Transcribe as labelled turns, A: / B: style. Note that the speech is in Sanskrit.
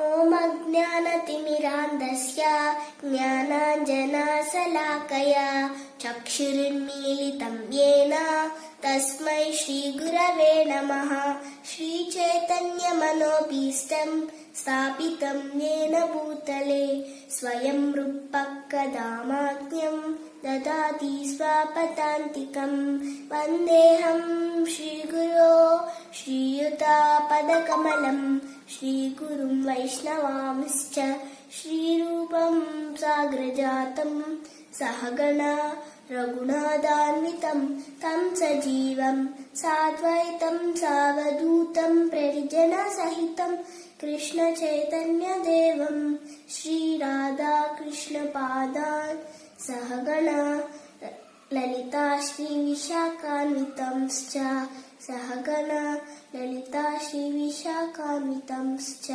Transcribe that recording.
A: ॐ अज्ञानतिमिरान्धस्य ज्ञानाञ्जनशलाकया चक्षुरुन्मीलितं येन तस्मै श्रीगुरवे नमः। श्रीचैतन्यमनोभीष्टं स्थापितं येन भूतले स्वयं रूपः कदा मह्यं ददाति स्वपदान्तिकं। वन्देऽहं श्रीगुरो श्रीयुतापदकमलं श्रीगुरुं वैष्णवांश्च श्रीरूपं साग्रजातं सहगणा रघुनाथान्वितं तं सजीवं साद्वैतं सावधूतं परिजनसहितं कृष्णचैतन्यदेवं श्रीराधाकृष्णपादान् सहगणा ललिता श्रीविशाखान्वितंश्च सहगणा ललिता श्रीविशाखान्वितंश्च।